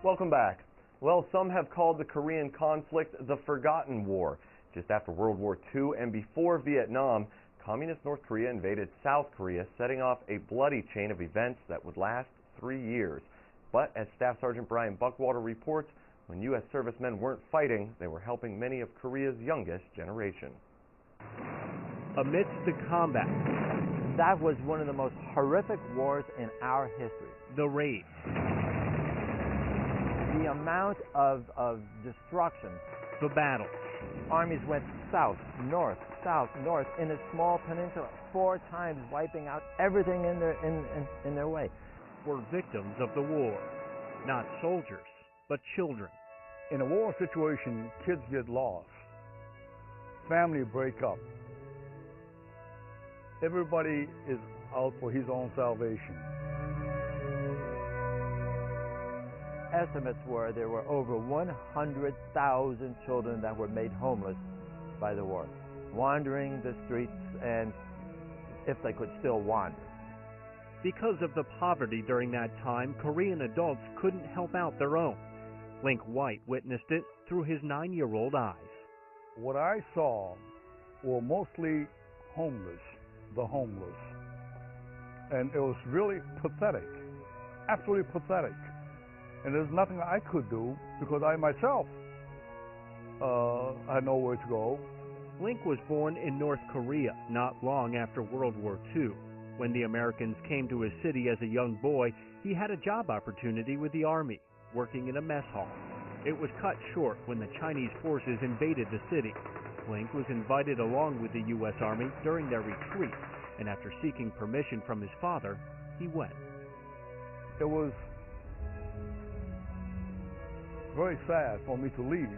Welcome back. Well, some have called the Korean conflict the Forgotten War. Just after World War II and before Vietnam, Communist North Korea invaded South Korea, setting off a bloody chain of events that would last 3 years. But as Staff Sergeant Brian Buckwater reports, when U.S. servicemen weren't fighting, they were helping many of Korea's youngest generation. Amidst the combat, that was one of the most horrific wars in our history. the raids, The amount of destruction. the battles, Armies went south, north, in a small peninsula, 4 times wiping out everything in their way. were victims of the war. Not soldiers, but children. In a war situation, kids get lost. Family break up. Everybody is out for his own salvation. Estimates were there were over 100,000 children that were made homeless by the war, wandering the streets, and if they could still wander. Because of the poverty during that time, Korean adults couldn't help out their own. Link White witnessed it through his 9-year-old eyes. What I saw were mostly homeless, the homeless. And it was really pathetic, absolutely pathetic. And there's nothing I could do because I myself had nowhere to go. Link was born in North Korea not long after World War II. When the Americans came to his city as a young boy, he had a job opportunity with the Army, working in a mess hall. It was cut short when the Chinese forces invaded the city. Link was invited along with the U.S. Army during their retreat, and after seeking permission from his father, he went. It was very sad for me to leave,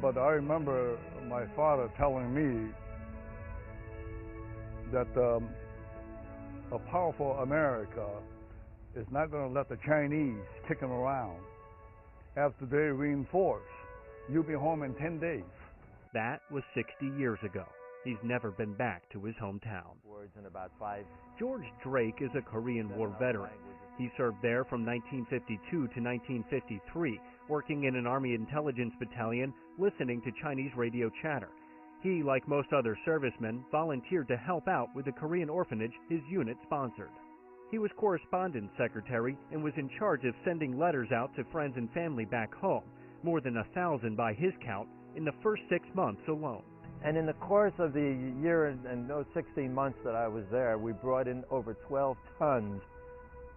but I remember my father telling me that a powerful America is not going to let the Chinese kick him around. After they reinforce, you'll be home in 10 days. That was 60 years ago. He's never been back to his hometown. Words in about 5. George Drake is a Korean War veteran. He served there from 1952 to 1953, working in an Army intelligence battalion, listening to Chinese radio chatter. He, like most other servicemen, volunteered to help out with the Korean orphanage his unit sponsored. He was correspondence secretary and was in charge of sending letters out to friends and family back home, more than 1,000 by his count, in the first 6 months alone. And in the course of the year and those 16 months that I was there, we brought in over 12 tons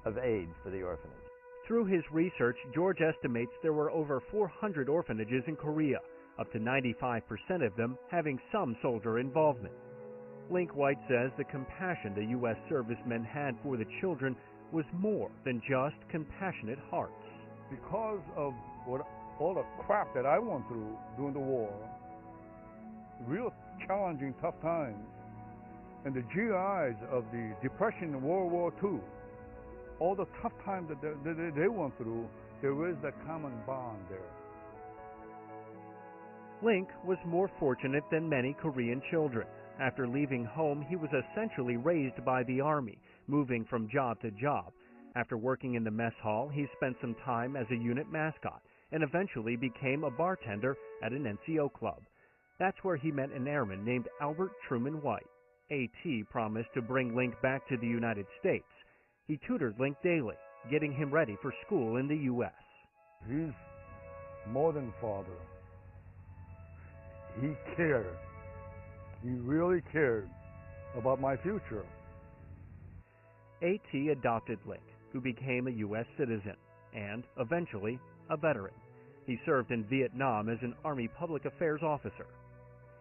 of aid for the orphanage. Through his research, George estimates there were over 400 orphanages in Korea, up to 95% of them having some soldier involvement. Link White says the compassion the U.S. servicemen had for the children was more than just compassionate hearts. Because of all the crap that I went through during the war, real challenging, tough times, and the GIs of the Depression in World War II, all the tough times that they went through, there is that common bond there. Link was more fortunate than many Korean children. After leaving home, he was essentially raised by the Army, moving from job to job. After working in the mess hall, he spent some time as a unit mascot and eventually became a bartender at an NCO club. That's where he met an airman named Albert Truman White. AT promised to bring Link back to the United States. He tutored Link daily, getting him ready for school in the U.S. He's more than father. He cared. He really cared about my future. AT adopted Link, who became a U.S. citizen and, eventually, a veteran. He served in Vietnam as an Army public affairs officer.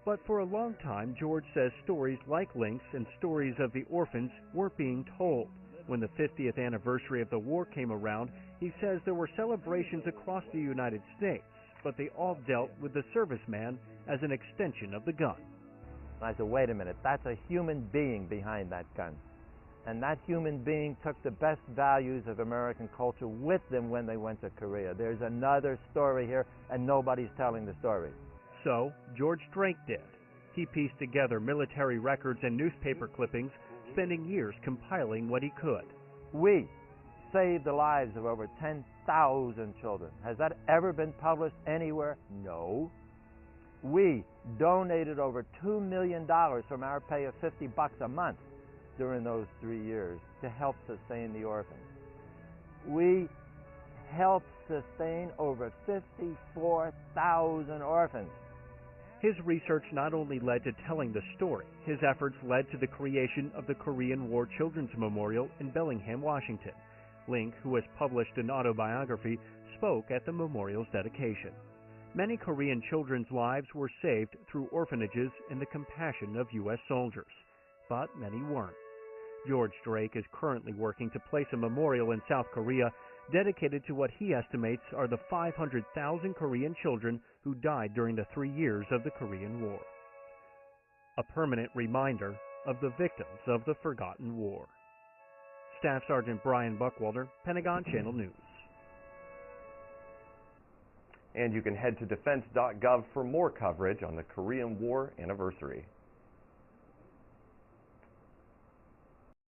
But for a long time, George says stories like Link's and stories of the orphans weren't being told. When the 50th anniversary of the war came around, he says there were celebrations across the United States, but they all dealt with the serviceman as an extension of the gun. I said, wait a minute, that's a human being behind that gun. And that human being took the best values of American culture with them when they went to Korea. There's another story here, and nobody's telling the story. So, George Drake did. He pieced together military records and newspaper clippings, spending years compiling what he could. We saved the lives of over 10,000 1,000 children. Has that ever been published anywhere? No. We donated over $2 million from our pay of $50 a month during those 3 years to help sustain the orphans. We helped sustain over 54,000 orphans. His research not only led to telling the story, his efforts led to the creation of the Korean War Children's Memorial in Bellingham, Washington. Link, who has published an autobiography, spoke at the memorial's dedication. Many Korean children's lives were saved through orphanages in the compassion of U.S. soldiers, but many weren't. George Drake is currently working to place a memorial in South Korea dedicated to what he estimates are the 500,000 Korean children who died during the 3 years of the Korean War. A permanent reminder of the victims of the forgotten war. Staff Sergeant Brian Buckwalter, Pentagon Channel News. And you can head to defense.gov for more coverage on the Korean War anniversary.